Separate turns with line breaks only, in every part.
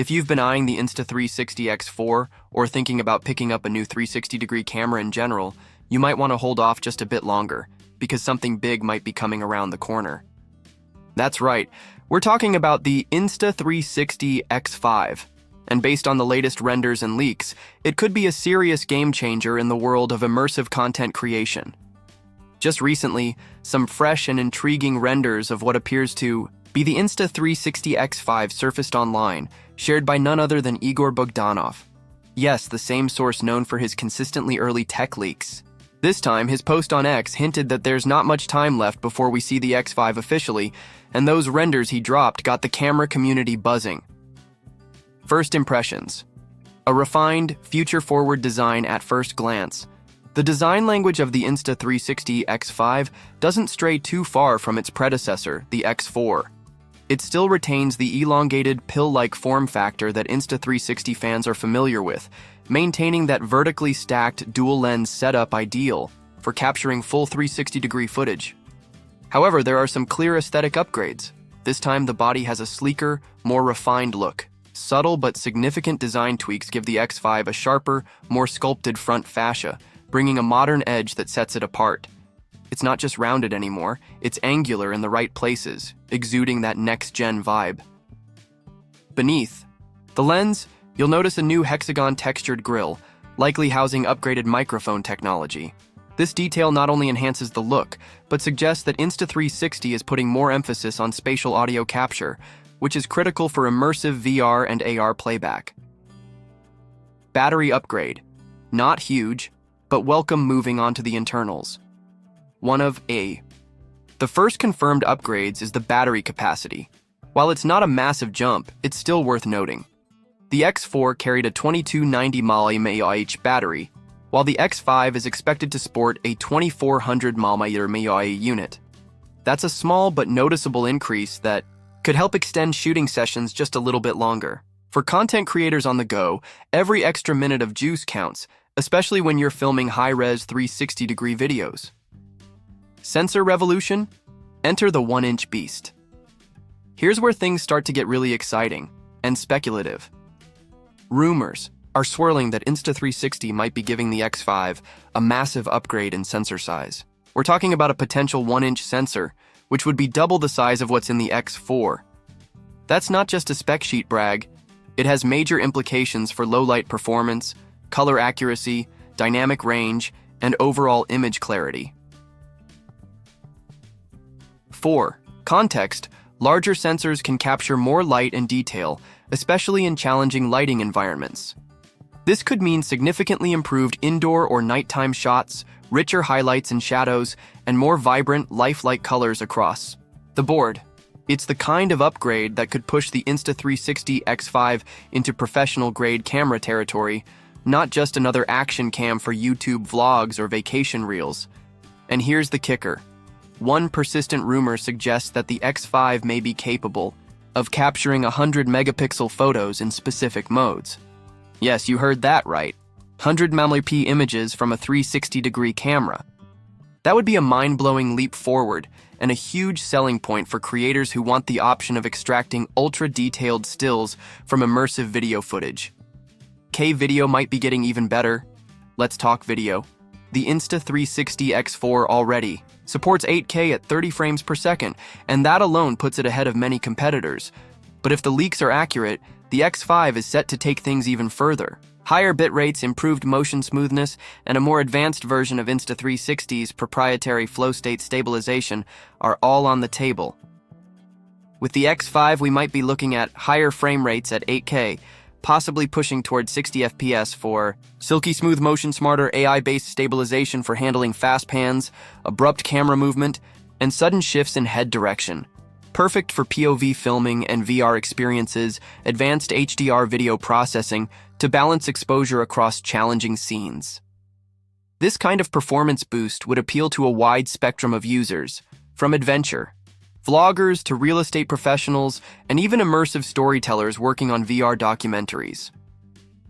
If you've been eyeing the Insta360 X4 or thinking about picking up a new 360-degree camera in general, you might want to hold off just a bit longer, because something big might be coming around the corner. That's right, we're talking about the Insta360 X5, and based on the latest renders and leaks, it could be a serious game changer in the world of immersive content creation. Just recently, some fresh and intriguing renders of what appears to be the Insta360 X5 surfaced online, shared by none other than Igor Bogdanov. Yes, the same source known for his consistently early tech leaks. This time, his post on X hinted that there's not much time left before we see the X5 officially, and those renders he dropped got the camera community buzzing. First impressions. A refined, future-forward design at first glance. The design language of the Insta360 X5 doesn't stray too far from its predecessor, the X4. It still retains the elongated, pill-like form factor that Insta360 fans are familiar with, maintaining that vertically stacked dual-lens setup ideal for capturing full 360-degree footage. However, there are some clear aesthetic upgrades. This time, the body has a sleeker, more refined look. Subtle but significant design tweaks give the X5 a sharper, more sculpted front fascia, bringing a modern edge that sets it apart. It's not just rounded anymore, it's angular in the right places, exuding that next-gen vibe. Beneath the lens, you'll notice a new hexagon-textured grille, likely housing upgraded microphone technology. This detail not only enhances the look, but suggests that Insta360 is putting more emphasis on spatial audio capture, which is critical for immersive VR and AR playback. Battery upgrade. Not huge, but welcome moving on to the internals. One of A. The first confirmed upgrades is the battery capacity. While it's not a massive jump, it's still worth noting. The X4 carried a 2290 mAh battery, while the X5 is expected to sport a 2400 mAh unit. That's a small but noticeable increase that could help extend shooting sessions just a little bit longer. For content creators on the go, every extra minute of juice counts, especially when you're filming high-res 360-degree videos. Sensor revolution? Enter the 1-inch beast. Here's where things start to get really exciting and speculative. Rumors are swirling that Insta360 might be giving the X5 a massive upgrade in sensor size. We're talking about a potential 1-inch sensor, which would be double the size of what's in the X4. That's not just a spec sheet brag, it has major implications for low-light performance, color accuracy, dynamic range, and overall image clarity. 4. Context. Larger sensors can capture more light and detail, especially in challenging lighting environments. This could mean significantly improved indoor or nighttime shots, richer highlights and shadows, and more vibrant, lifelike colors across the board. It's the kind of upgrade that could push the Insta360 X5 into professional-grade camera territory, not just another action cam for YouTube vlogs or vacation reels. And here's the kicker. One persistent rumor suggests that the X5 may be capable of capturing 100-megapixel photos in specific modes. Yes, you heard that right. 100 images from a 360-degree camera. That would be a mind-blowing leap forward and a huge selling point for creators who want the option of extracting ultra-detailed stills from immersive video footage. K-video might be getting even better. Let's talk video. The Insta360 X4 already supports 8K at 30 frames per second, and that alone puts it ahead of many competitors. But if the leaks are accurate, the X5 is set to take things even further. Higher bit rates, improved motion smoothness, and a more advanced version of Insta360's proprietary flow state stabilization are all on the table. With the X5, we might be looking at higher frame rates at 8K, possibly pushing towards 60 FPS for silky smooth motion, smarter AI-based stabilization for handling fast pans, abrupt camera movement, and sudden shifts in head direction. Perfect for POV filming and VR experiences, advanced HDR video processing to balance exposure across challenging scenes. This kind of performance boost would appeal to a wide spectrum of users, from adventure vloggers to real estate professionals, and even immersive storytellers working on VR documentaries.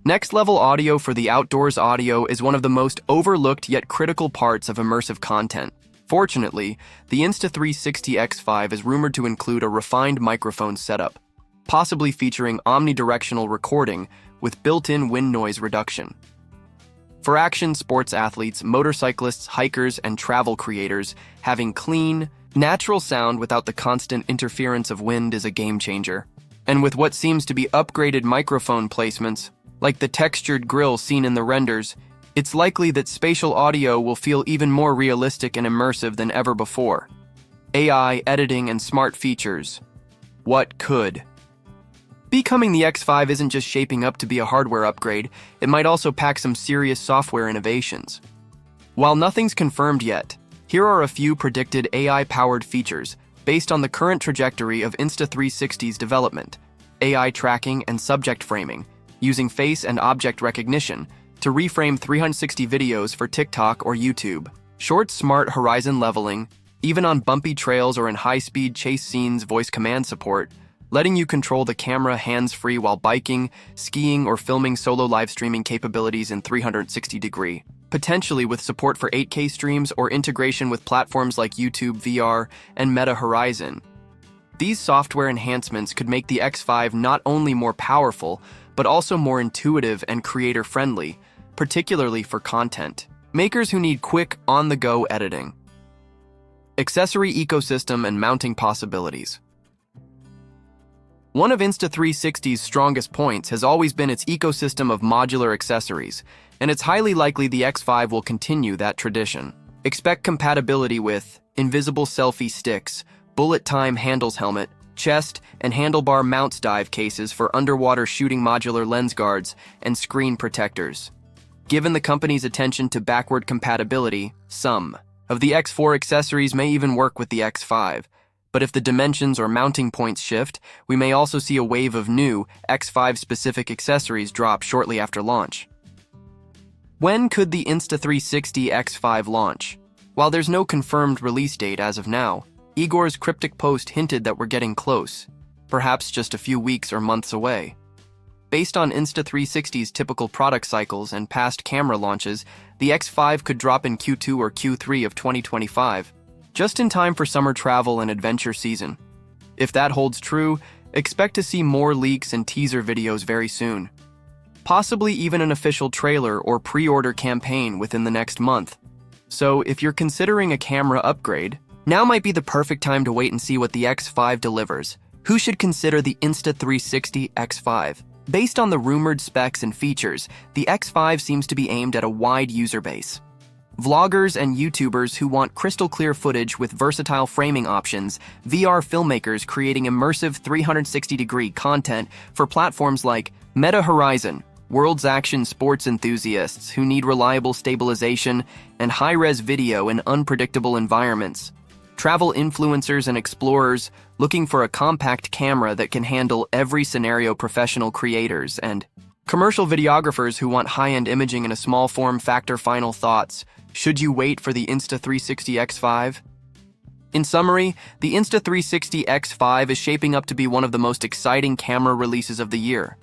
Next-level audio for the outdoors. Audio is one of the most overlooked yet critical parts of immersive content. Fortunately, the Insta360 X5 is rumored to include a refined microphone setup. possibly featuring omnidirectional recording with built-in wind noise reduction. For action sports athletes, motorcyclists, hikers, and travel creators, having clean, natural sound without the constant interference of wind is a game changer. And with what seems to be upgraded microphone placements, like the textured grille seen in the renders, it's likely that spatial audio will feel even more realistic and immersive than ever before. AI, editing, and smart features. What could? Becoming the X5 isn't just shaping up to be a hardware upgrade, it might also pack some serious software innovations. While nothing's confirmed yet, here are a few predicted AI-powered features based on the current trajectory of Insta360's development: AI tracking and subject framing, using face and object recognition to reframe 360 videos for TikTok or YouTube; short smart horizon leveling, even on bumpy trails or in high-speed chase scenes; voice command support, letting you control the camera hands-free while biking, skiing, or filming; solo live streaming capabilities in 360-degree, potentially with support for 8K streams or integration with platforms like YouTube VR and Meta Horizon. These software enhancements could make the X5 not only more powerful, but also more intuitive and creator-friendly, particularly for content makers who need quick, on-the-go editing. Accessory ecosystem and mounting possibilities. One of Insta360's strongest points has always been its ecosystem of modular accessories, and it's highly likely the X5 will continue that tradition. Expect compatibility with invisible selfie sticks, bullet time handles helmet, chest and handlebar mounts, dive cases for underwater shooting, modular lens guards, and screen protectors. Given the company's attention to backward compatibility, some of the X4 accessories may even work with the X5. But if the dimensions or mounting points shift, we may also see a wave of new X5-specific accessories drop shortly after launch. When could the Insta360 X5 launch? While there's no confirmed release date as of now, Igor's cryptic post hinted that we're getting close, perhaps just a few weeks or months away. Based on Insta360's typical product cycles and past camera launches, the X5 could drop in Q2 or Q3 of 2025, just in time for summer travel and adventure season. If that holds true, expect to see more leaks and teaser videos very soon. Possibly even an official trailer or pre-order campaign within the next month. So if you're considering a camera upgrade, now might be the perfect time to wait and see what the X5 delivers. Who should consider the Insta360 X5? Based on the rumored specs and features, the X5 seems to be aimed at a wide user base. Vloggers and YouTubers who want crystal clear footage with versatile framing options, VR filmmakers creating immersive 360-degree content for platforms like Meta Horizon, world's action sports enthusiasts who need reliable stabilization and high-res video in unpredictable environments, travel influencers and explorers looking for a compact camera that can handle every scenario, professional creators, and commercial videographers who want high-end imaging in a small form factor. Final thoughts. Should you wait for the Insta360 X5? In summary, the Insta360 X5 is shaping up to be one of the most exciting camera releases of the year.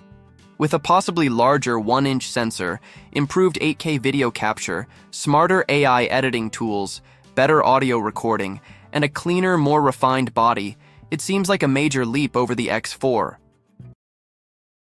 With a possibly larger 1-inch sensor, improved 8K video capture, smarter AI editing tools, better audio recording, and a cleaner, more refined body, it seems like a major leap over the X4.